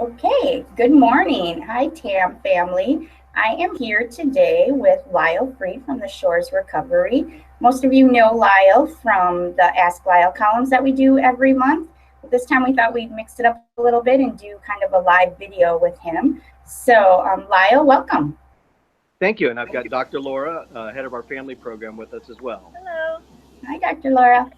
Okay, good morning. Hi, TAM family. I am here today with Lyle Fried from the Shores Recovery. Most of you know Lyle from the Ask Lyle columns that we do every month. But this time we thought we'd mix it up a little bit and do kind of a live video with him. So, Lyle, welcome. Thank you. And I've got Dr. Laura, head of our family program, with us as well. Hello. Hi, Dr. Laura.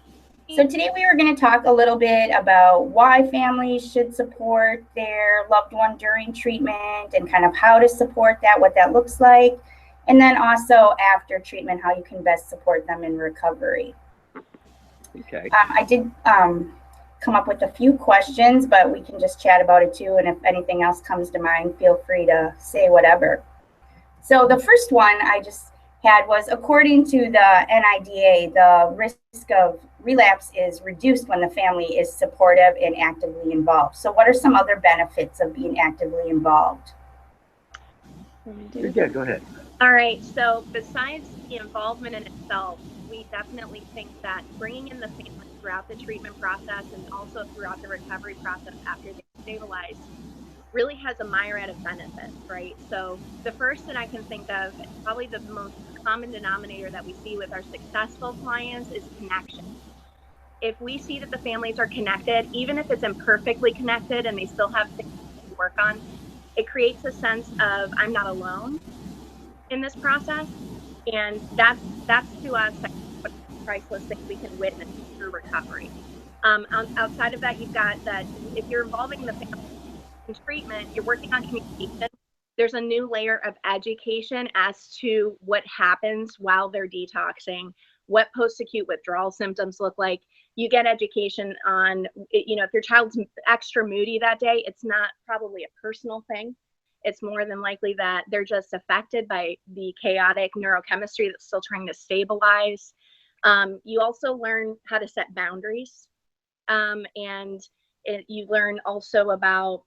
So today we were going to talk a little bit about why families should support their loved one during treatment and kind of how to support that, what that looks like, and then also after treatment, how you can best support them in recovery. Okay. I did come up with a few questions, but we can just chat about it too. And if anything else comes to mind, feel free to say whatever. So the first one I just had was, according to the NIDA, the risk of relapse is reduced when the family is supportive and actively involved. So what are some other benefits of being actively involved? Yeah, go ahead. All right. So besides the involvement in itself, we definitely think that bringing in the family throughout the treatment process and also throughout the recovery process after they stabilize really has a myriad of benefits, right? So the first that I can think of, probably the most common denominator that we see with our successful clients, is connection. If we see that the families are connected, even if it's imperfectly connected and they still have things to work on, it creates a sense of I'm not alone in this process. And that's to us a priceless thing we can witness through recovery. Outside of that, you've got that if you're involving the family in treatment, you're working on communication. There's a new layer of education as to what happens while they're detoxing, what post-acute withdrawal symptoms look like. You get education on, if your child's extra moody that day, it's not probably a personal thing. It's more than likely that they're just affected by the chaotic neurochemistry that's still trying to stabilize. You also learn how to set boundaries. You learn also about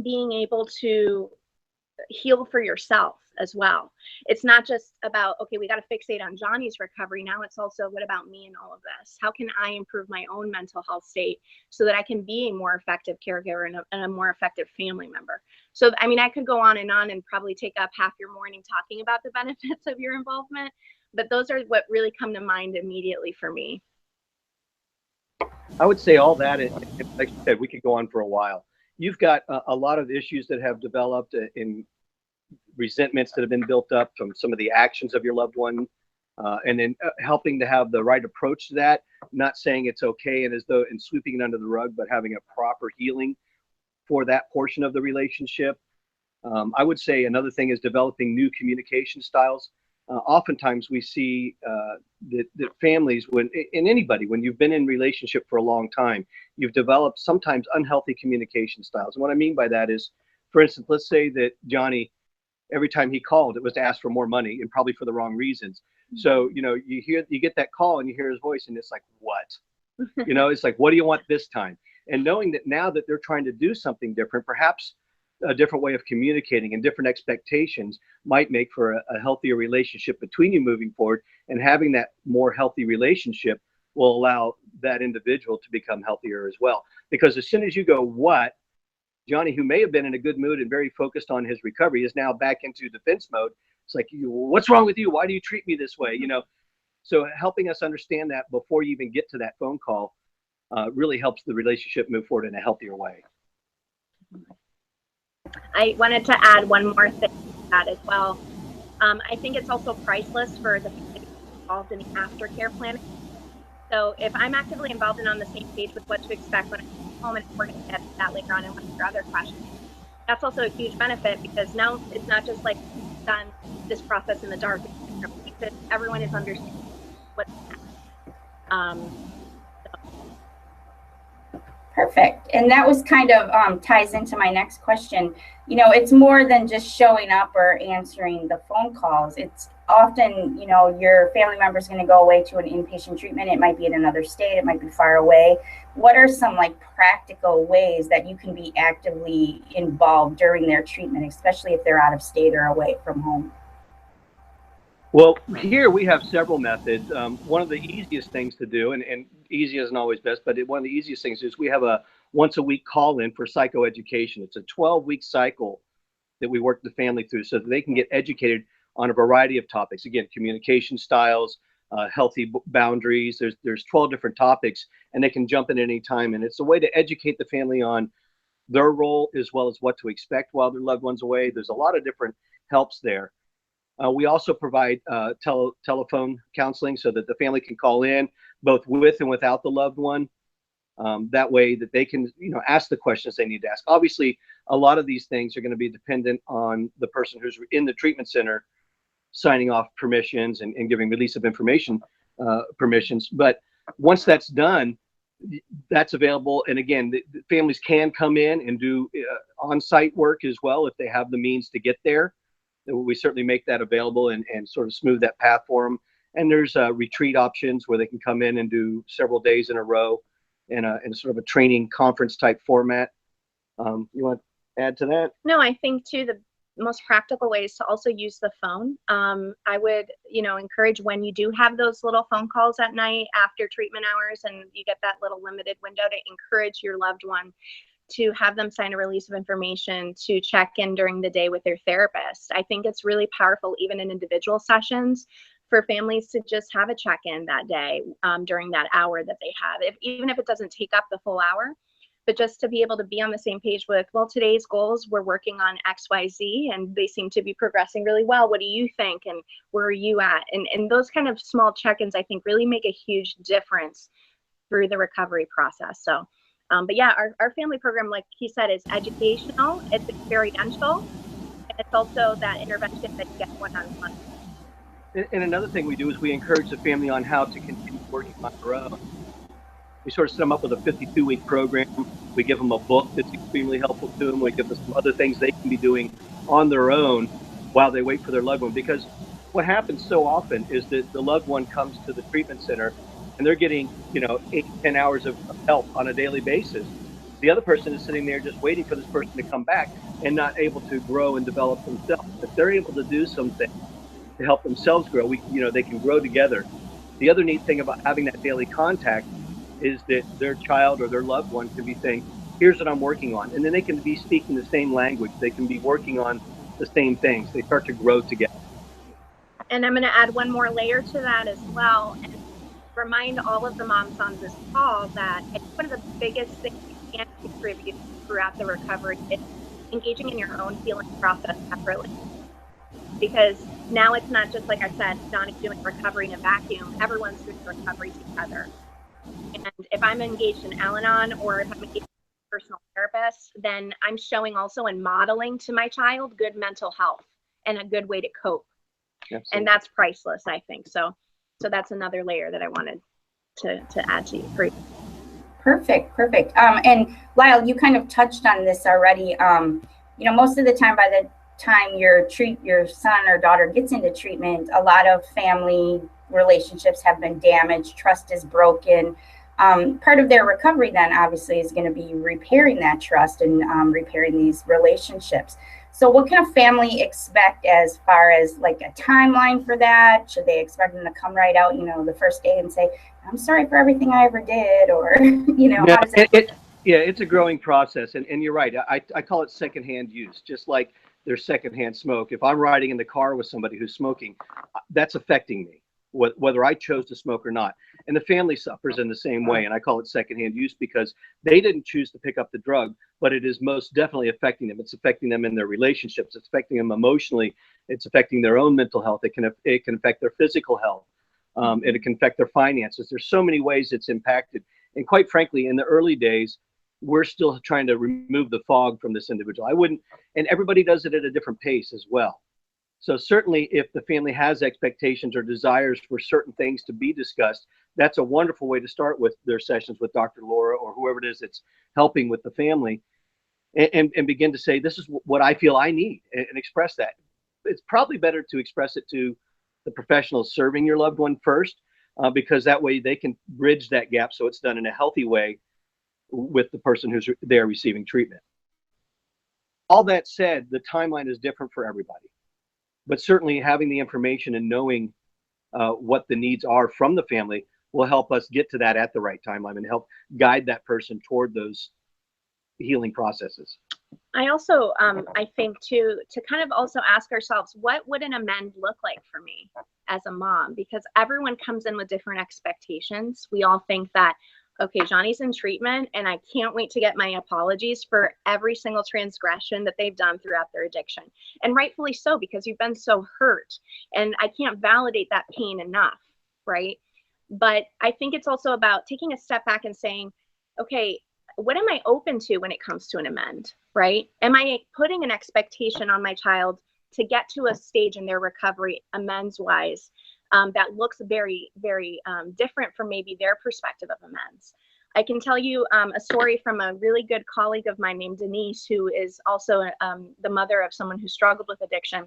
being able to heal for yourself as well. It's not just about, okay, we got to fixate on Johnny's recovery. Now it's also, what about me in all of this? How can I improve my own mental health state so that I can be a more effective caregiver and a more effective family member? So, I mean, I could go on and probably take up half your morning talking about the benefits of your involvement, but those are what really come to mind immediately for me. I would say all that, like you said, we could go on for a while. You've got a lot of issues that have developed in resentments that have been built up from some of the actions of your loved one, and then helping to have the right approach to that, not saying it's okay and sweeping it under the rug, but having a proper healing for that portion of the relationship. I would say another thing is developing new communication styles. Oftentimes we see that families, when you've been in relationship for a long time, you've developed sometimes unhealthy communication styles. And what I mean by that is, for instance, let's say that Johnny, every time he called, it was to ask for more money, and probably for the wrong reasons. So, you get that call and you hear his voice and it's like, what? It's like, what do you want this time? And knowing that now that they're trying to do something different, perhaps a different way of communicating and different expectations might make for a healthier relationship between you moving forward, and having that more healthy relationship will allow that individual to become healthier as well. Because as soon as you go, what? Johnny, who may have been in a good mood and very focused on his recovery, is now back into defense mode. It's like, what's wrong with you? Why do you treat me this way? So helping us understand that before you even get to that phone call really helps the relationship move forward in a healthier way. I wanted to add one more thing to that as well. I think it's also priceless for the family to be involved in the aftercare planning. So if I'm actively involved and on the same page with what to expect when I come home, and we're going to get to that later on in one of your other questions, that's also a huge benefit, because now it's not just like we've done this process in the dark. Everyone is understanding what's happening. Perfect. And that was kind of ties into my next question. It's more than just showing up or answering the phone calls. It's often, your family member is going to go away to an inpatient treatment. It might be in another state. It might be far away. What are some practical ways that you can be actively involved during their treatment, especially if they're out of state or away from home? Well, here we have several methods. One of the easiest things to do, and easy isn't always best, but one of the easiest things is we have a once a week call-in for psychoeducation. It's a 12-week cycle that we work the family through so that they can get educated on a variety of topics. Again, communication styles, healthy boundaries. There's 12 different topics, and they can jump in any time. And it's a way to educate the family on their role as well as what to expect while their loved one's away. There's a lot of different helps there. We also provide telephone counseling so that the family can call in both with and without the loved one. That way that they can, ask the questions they need to ask. Obviously, a lot of these things are going to be dependent on the person who's in the treatment center signing off permissions and giving release of information permissions. But once that's done, that's available. And again, the families can come in and do on-site work as well if they have the means to get there. We certainly make that available and sort of smooth that path for them. And there's retreat options where they can come in and do several days in a row in sort of a training conference type format. You want to add to that? No, I think too, the most practical way is to also use the phone. I would, encourage when you do have those little phone calls at night after treatment hours and you get that little limited window, to encourage your loved one to have them sign a release of information, to check in during the day with their therapist. I think it's really powerful, even in individual sessions, for families to just have a check-in that day during that hour that they have, even if it doesn't take up the full hour, but just to be able to be on the same page with, well, today's goals, we're working on XYZ and they seem to be progressing really well. What do you think? And where are you at? And those kind of small check-ins, I think, really make a huge difference through the recovery process. So, but yeah, our family program, like he said, is educational, it's experiential, and it's also that intervention that you get one-on-one. And another thing we do is we encourage the family on how to continue working on their own. We sort of set them up with a 52-week program. We give them a book that's extremely helpful to them. We give them some other things they can be doing on their own while they wait for their loved one. Because what happens so often is that the loved one comes to the treatment center and they're getting, 8-10 hours of help on a daily basis. The other person is sitting there just waiting for this person to come back and not able to grow and develop themselves. If they're able to do something to help themselves grow, they can grow together. The other neat thing about having that daily contact is that their child or their loved one can be saying, here's what I'm working on. And then they can be speaking the same language. They can be working on the same things. They start to grow together. And I'm going to add one more layer to that as well, and remind all of the moms on this call that one of the biggest things you can contribute throughout the recovery is engaging in your own healing process separately. Because now it's not just, like I said, Donnie's doing recovery in a vacuum. Everyone's doing recovery together. And if I'm engaged in Al-Anon or if I'm engaged in a personal therapist, then I'm showing also and modeling to my child good mental health and a good way to cope. Absolutely. And that's priceless, I think. So that's another layer that I wanted to add to you. Perfect. And Lyle, you kind of touched on this already. Most of the time, by the time your son or daughter gets into treatment, a lot of family relationships have been damaged, trust is broken. Part of their recovery then obviously is going to be repairing that trust and repairing these relationships. So what can a family expect as far as like a timeline for that? Should they expect them to come right out, the first day and say, I'm sorry for everything I ever did, or, how does it? Yeah, it's a growing process. And you're right. I call it secondhand use, just like there's secondhand smoke. If I'm riding in the car with somebody who's smoking, that's affecting me, whether I chose to smoke or not. And the family suffers in the same way. And I call it secondhand use because they didn't choose to pick up the drug, but it is most definitely affecting them. It's affecting them in their relationships. It's affecting them emotionally. It's affecting their own mental health. It can affect their physical health. It can affect their finances. There's so many ways it's impacted. And quite frankly, in the early days, we're still trying to remove the fog from this individual. And everybody does it at a different pace as well. So certainly if the family has expectations or desires for certain things to be discussed, that's a wonderful way to start with their sessions with Dr. Laura or whoever it is that's helping with the family and begin to say, this is what I feel I need, and express that. It's probably better to express it to the professionals serving your loved one first, because that way they can bridge that gap so it's done in a healthy way with the person who's there receiving treatment. All that said, the timeline is different for everybody. But certainly having the information and knowing what the needs are from the family will help us get to that at the right timeline and help guide that person toward those healing processes. I also, I think too, to kind of also ask ourselves, what would an amend look like for me as a mom? Because everyone comes in with different expectations. We all think that, okay, Johnny's in treatment and I can't wait to get my apologies for every single transgression that they've done throughout their addiction. And rightfully so, because you've been so hurt and I can't validate that pain enough, right? But I think it's also about taking a step back and saying, okay, what am I open to when it comes to an amend, right? Am I putting an expectation on my child to get to a stage in their recovery, amends wise, that looks very, very different from maybe their perspective of amends? I can tell you a story from a really good colleague of mine named Denise, who is also the mother of someone who struggled with addiction.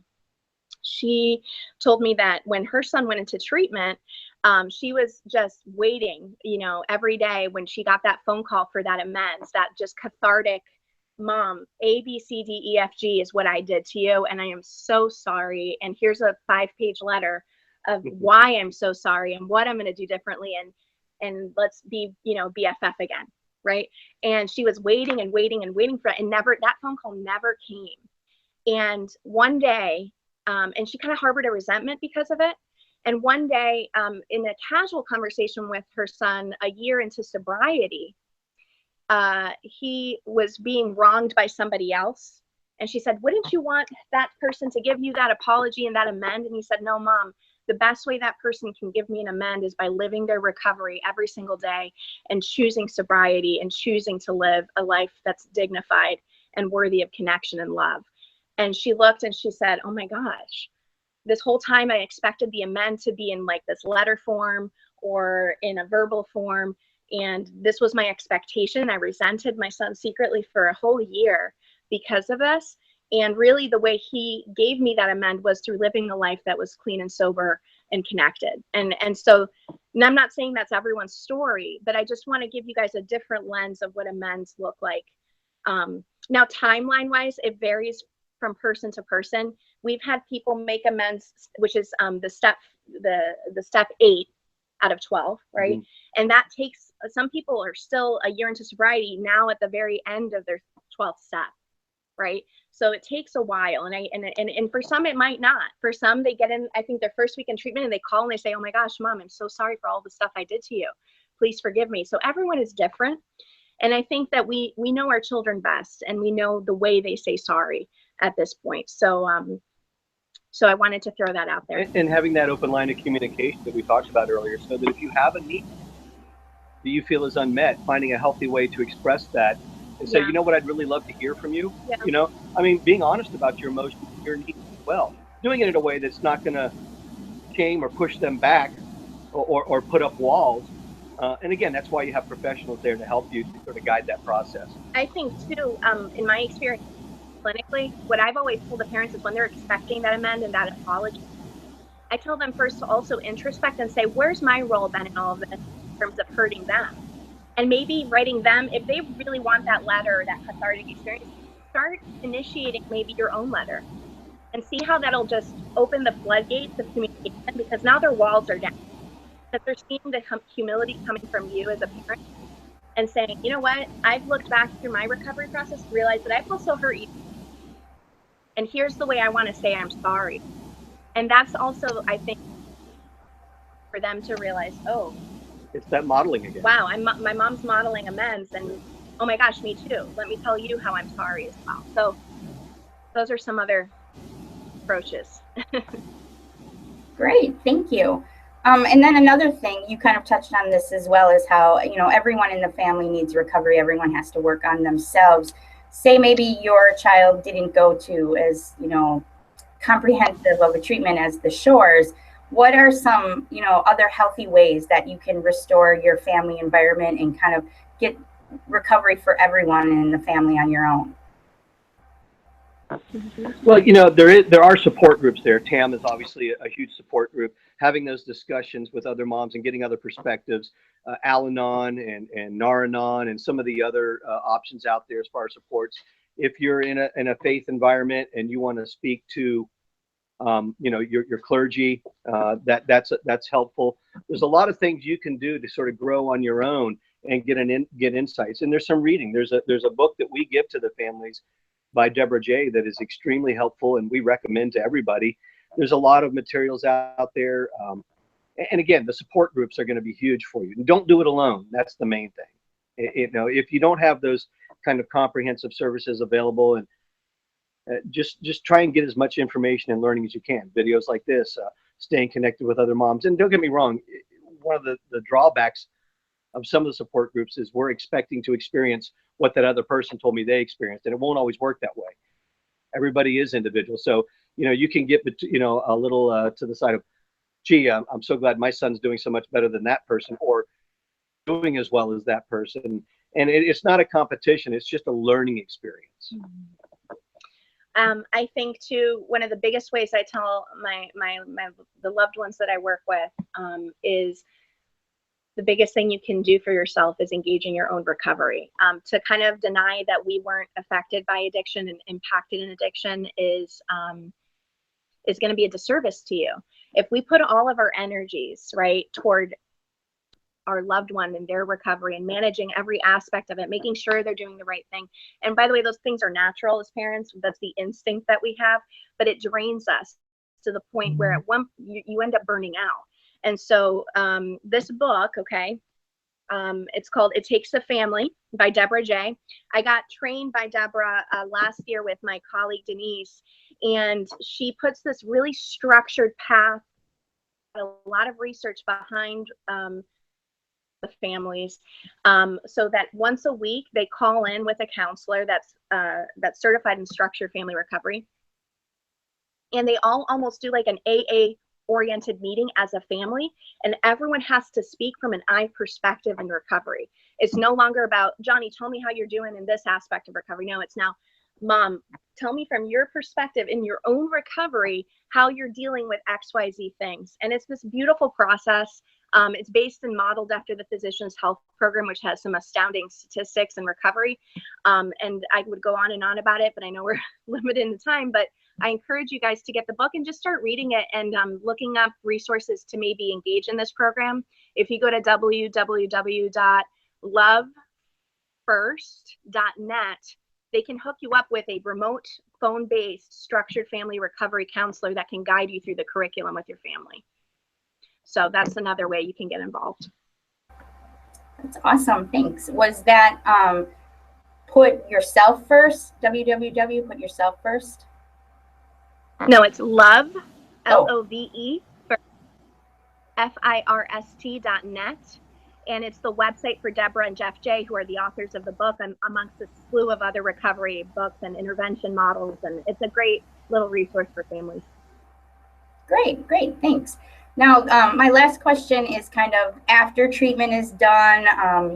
She told me that when her son went into treatment, she was just waiting, you know, every day when she got that phone call for that amends, that just cathartic, Mom, A, B, C, D, E, F, G is what I did to you. And I am so sorry. And here's a 5-page letter of why I'm so sorry and what I'm going to do differently. And let's be, you know, BFF again. Right. And she was waiting and waiting and waiting for it. And never, that phone call never came. And one day, and she kind of harbored a resentment because of it. And one day, in a casual conversation with her son, a year into sobriety, he was being wronged by somebody else. And she said, wouldn't you want that person to give you that apology and that amend? And he said, no, Mom, the best way that person can give me an amend is by living their recovery every single day and choosing sobriety and choosing to live a life that's dignified and worthy of connection and love. And she looked and she said, oh my gosh, this whole time I expected the amend to be in like this letter form or in a verbal form. And this was my expectation. I resented my son secretly for a whole year because of this. And really the way he gave me that amend was through living a life that was clean and sober and connected. And so, and I'm not saying that's everyone's story, but I just want to give you guys a different lens of what amends look like. Now, timeline wise, it varies from person to person. We've had people make amends, which is the step 8 out of 12, right? Mm-hmm. And that takes, some people are still a year into sobriety now at the very end of their 12th step, right? So it takes a while, and for some it might not. For some, they get in, I think, their first week in treatment and they call and they say, oh my gosh, Mom, I'm so sorry for all the stuff I did to you. Please forgive me. So everyone is different. And I think that we know our children best and we know the way they say sorry at this point. So so I wanted to throw that out there. And having that open line of communication that we talked about earlier, so that if you have a need that you feel is unmet, finding a healthy way to express that and say, you know what, I'd really love to hear from you. Yeah. You know, I mean, being honest about your emotions, your needs as well. Doing it in a way that's not going to shame or push them back or put up walls. And again, that's why you have professionals there to help you to sort of guide that process. I think too, in my experience clinically, what I've always told the parents is when they're expecting that amend and that apology, I tell them first to also introspect and say, where's my role then in all of this in terms of hurting them? And maybe writing them, if they really want that letter, that cathartic experience, start initiating maybe your own letter and see how that'll just open the floodgates of communication, because now their walls are down. That they're seeing the humility coming from you as a parent and saying, you know what, I've looked back through my recovery process to realize that I've also hurt you. And here's the way I want to say I'm sorry. And that's also, I think, for them to realize, oh, it's that modeling again. Wow, my mom's modeling amends, and oh my gosh, me too. Let me tell you how I'm sorry as well. So those are some other approaches. Great, thank you. And then another thing, you kind of touched on this as well, is how, you know, everyone in the family needs recovery. Everyone has to work on themselves. Say maybe your child didn't go to as, you know, comprehensive of a treatment as the Shores. What are some, you know, other healthy ways that you can restore your family environment and kind of get recovery for everyone in the family on your own? Well, you know, there are support groups there. TAM is obviously a huge support group. Having those discussions with other moms and getting other perspectives, Al-Anon and Nar-Anon and some of the other options out there as far as supports. If you're in a faith environment and you want to speak to you know, your clergy, that's helpful. There's a lot of things you can do to sort of grow on your own and get insights. And there's some reading. There's a book that we give to the families by Deborah J that is extremely helpful, and we recommend to everybody. There's a lot of materials out there. And again, the support groups are going to be huge for you. And don't do it alone. That's the main thing. You know, if you don't have those kind of comprehensive services available, and just try and get as much information and learning as you can. Videos like this, staying connected with other moms. And don't get me wrong, one of the drawbacks of some of the support groups is we're expecting to experience what that other person told me they experienced, and it won't always work that way. Everybody is individual. So, you know, you can get, you know, a little to the side of, gee, I'm so glad my son's doing so much better than that person, or doing as well as that person. And it's not a competition. It's just a learning experience. I think too, one of the biggest ways I tell the loved ones that I work with is the biggest thing you can do for yourself is engage in your own recovery. To kind of deny that we weren't affected by addiction and impacted in addiction is going to be a disservice to you. If we put all of our energies, right, toward our loved one and their recovery and managing every aspect of it, making sure they're doing the right thing. And by the way, those things are natural as parents. That's the instinct that we have, but it drains us to the point where at one you end up burning out. And so this book, okay, it's called It Takes a Family by Deborah J. I got trained by Deborah last year with my colleague Denise, and she puts this really structured path, a lot of research behind the families, so that once a week they call in with a counselor that's certified in structured family recovery, and they all almost do like an AA oriented meeting as a family, and everyone has to speak from an I perspective in recovery. It's no longer about, Johnny, tell me how you're doing in this aspect of recovery. No, it's now, Mom, tell me from your perspective in your own recovery how you're dealing with XYZ things. And it's this beautiful process. It's based and modeled after the Physician's Health Program, which has some astounding statistics in recovery. And I would go on and on about it, but I know we're limited in time. But I encourage you guys to get the book and just start reading it and looking up resources to maybe engage in this program. If you go to www.lovefirst.net, they can hook you up with a remote phone-based structured family recovery counselor that can guide you through the curriculum with your family. So that's another way you can get involved. That's awesome. Thanks. Was that Put Yourself First? www. Put Yourself First? No, it's Love, Love, FIRST.net. And it's the website for Deborah and Jeff J., who are the authors of the book, and amongst a slew of other recovery books and intervention models. And it's a great little resource for families. Great, thanks. Now, my last question is kind of after treatment is done,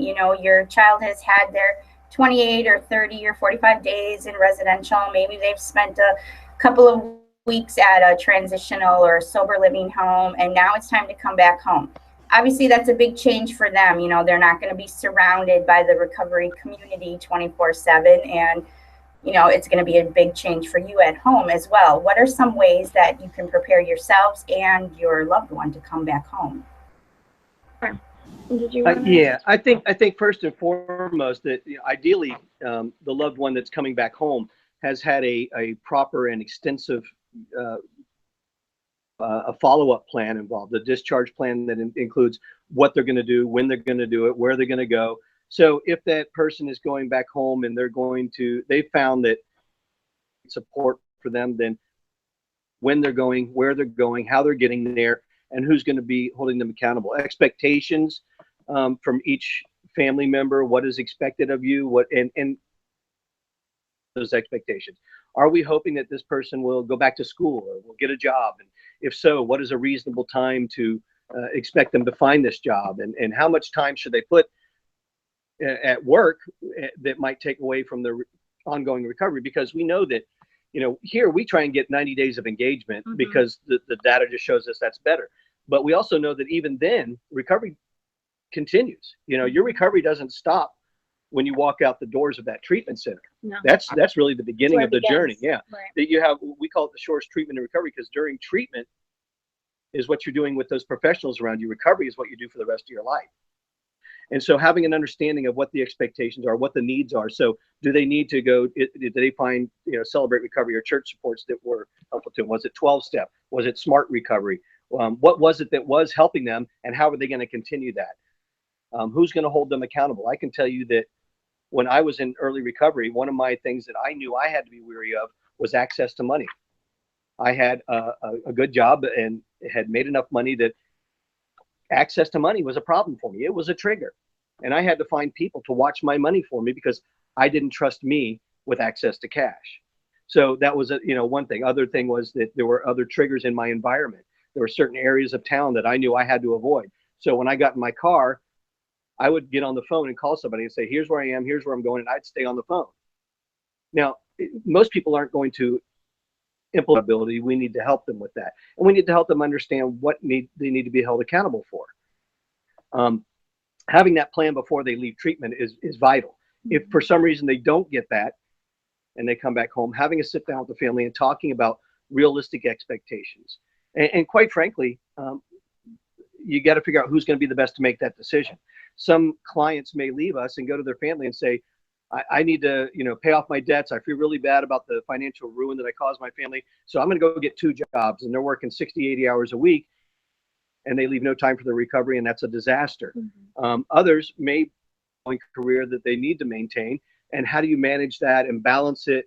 you know, your child has had their 28 or 30 or 45 days in residential. Maybe they've spent a couple of weeks at a transitional or sober living home, and now it's time to come back home. Obviously, that's a big change for them. You know, they're not going to be surrounded by the recovery community 24/7, and you know, it's going to be a big change for you at home as well. What are some ways that you can prepare yourselves and your loved one to come back home? Did you want yeah, I think first and foremost that ideally the loved one that's coming back home has had a proper and extensive a follow-up plan involved, a discharge plan that includes what they're going to do, when they're going to do it, where they're going to go. So if that person is going back home and they found that support for them, then when they're going, where they're going, how they're getting there, and who's going to be holding them accountable. Expectations from each family member, what is expected of you, and those expectations. Are we hoping that this person will go back to school or will get a job? And if so, what is a reasonable time to expect them to find this job? And how much time should they put at work that might take away from the ongoing recovery? Because we know that, you know, here we try and get 90 days of engagement because the data just shows us that's better. But we also know that even then, recovery continues. You know, your recovery doesn't stop when you walk out the doors of that treatment center. No. That's really the beginning of the journey. Yeah. Right. That you have, we call it the shortest treatment and recovery, because during treatment is what you're doing with those professionals around you. Recovery is what you do for the rest of your life. And so having an understanding of what the expectations are, what the needs are. So do they need to go, did they find, Celebrate Recovery or church supports that were helpful to them? Was it 12-step? Was it SMART recovery? What was it that was helping them, and how are they going to continue that? Who's going to hold them accountable? I can tell you that when I was in early recovery, one of my things that I knew I had to be wary of was access to money. I had a good job and had made enough money that access to money was a problem for me. It was a trigger. And I had to find people to watch my money for me because I didn't trust me with access to cash. So that was one thing. Other thing was that there were other triggers in my environment. There were certain areas of town that I knew I had to avoid. So when I got in my car, I would get on the phone and call somebody and say, here's where I am, here's where I'm going, and I'd stay on the phone. Now, most people aren't going to implement ability. We need to help them with that. And we need to help them understand what they need to be held accountable for. Having that plan before they leave treatment is vital. If for some reason they don't get that and they come back home, having a sit down with the family and talking about realistic expectations. And quite frankly, you got to figure out who's going to be the best to make that decision. Some clients may leave us and go to their family and say, I need to, pay off my debts. I feel really bad about the financial ruin that I caused my family. So I'm going to go get 2 jobs, and they're working 60, 80 hours a week, and they leave no time for their recovery, and that's a disaster. Others may have a career that they need to maintain. And how do you manage that and balance it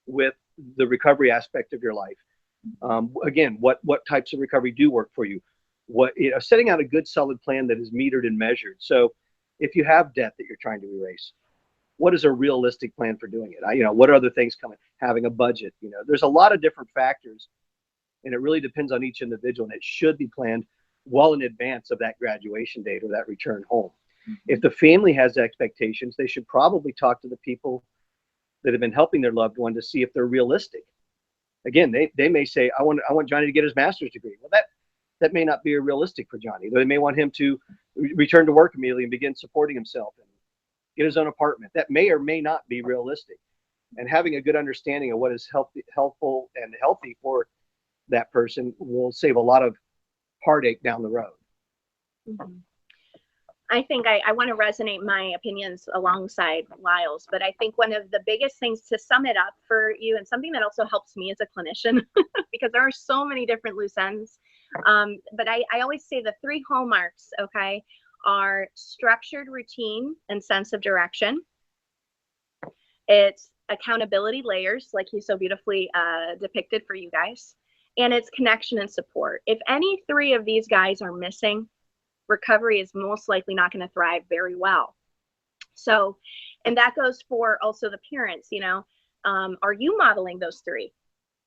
with the recovery aspect of your life? Again, what types of recovery do work for you? Setting out a good, solid plan that is metered and measured. So if you have debt that you're trying to erase, what is a realistic plan for doing it? What are other things coming? Having a budget, there's a lot of different factors, and it really depends on each individual, and it should be planned well in advance of that graduation date or that return home. If the family has expectations, they should probably talk to the people that have been helping their loved one to see if they're realistic. Again, they may say, I want Johnny to get his master's degree. Well, that may not be realistic for Johnny. They may want him to return to work immediately and begin supporting himself and get his own apartment. That may or may not be realistic. And having a good understanding of what is helpful and healthy for that person will save a lot of heartache down the road. I think I want to resonate my opinions alongside Lyle's, but I think one of the biggest things, to sum it up for you, and something that also helps me as a clinician, because there are so many different loose ends, but I always say the 3 hallmarks, okay, are structured routine and sense of direction. It's accountability layers, like you so beautifully depicted for you guys, and it's connection and support. If any 3 of these guys are missing, recovery is most likely not going to thrive very well. So, and that goes for also the parents, are you modeling those 3,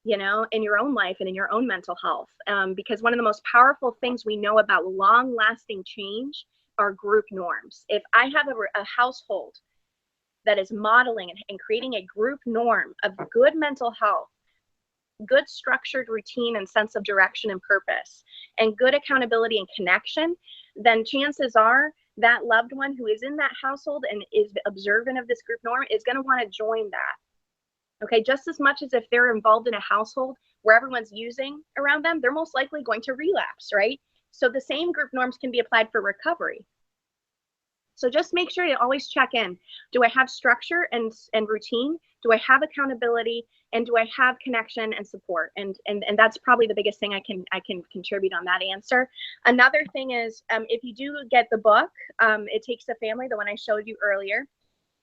in your own life and in your own mental health? Because one of the most powerful things we know about long lasting change are group norms. If I have a household that is modeling and creating a group norm of good mental health, good structured routine and sense of direction and purpose, and good accountability and connection, then chances are that loved one who is in that household and is observant of this group norm is going to want to join that. Okay, just as much as if they're involved in a household where everyone's using around them, they're most likely going to relapse, right? So the same group norms can be applied for recovery. So just make sure you always check in. Do I have structure and routine? Do I have accountability? And do I have connection and support? And that's probably the biggest thing I can contribute on that answer. Another thing is, if you do get the book, It Takes a Family, the one I showed you earlier,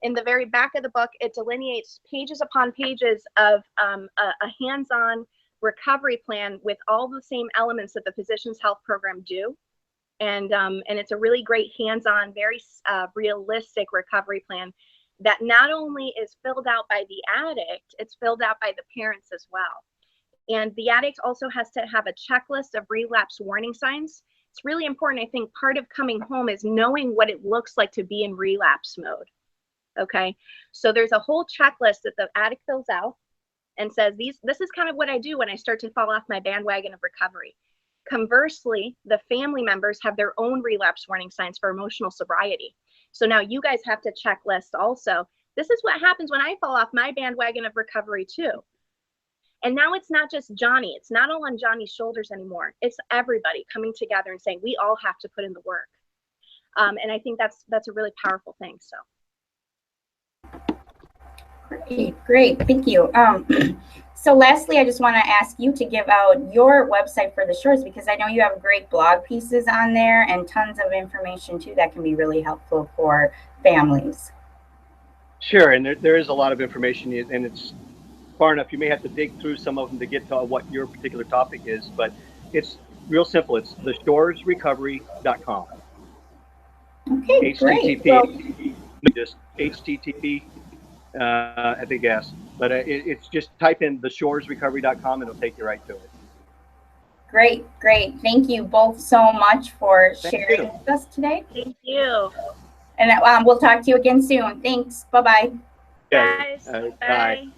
in the very back of the book, it delineates pages upon pages of a hands-on recovery plan with all the same elements that the Physicians Health Program do. And it's a really great hands-on, very realistic recovery plan that not only is filled out by the addict, it's filled out by the parents as well. And the addict also has to have a checklist of relapse warning signs. It's really important. I think part of coming home is knowing what it looks like to be in relapse mode. Okay, so there's a whole checklist that the addict fills out and says, this is kind of what I do when I start to fall off my bandwagon of recovery. Conversely, the family members have their own relapse warning signs for emotional sobriety. So now you guys have to checklist also. This is what happens when I fall off my bandwagon of recovery too. And now it's not just Johnny. It's not all on Johnny's shoulders anymore. It's everybody coming together and saying, we all have to put in the work. And I think that's a really powerful thing. So. Great, thank you. So lastly, I just want to ask you to give out your website for the Shores, because I know you have great blog pieces on there and tons of information too that can be really helpful for families. Sure, and there is a lot of information, and it's far enough. You may have to dig through some of them to get to what your particular topic is, but it's real simple. It's theshoresrecovery.com. Okay, great. HTTP, Well, just HTTP, I think yes, but it's just type in theshoresrecovery.com and it'll take you right to it. Great. Thank you both so much for sharing with us today. Thank you. And we'll talk to you again soon. Thanks. Bye-bye. Guys, bye. Bye.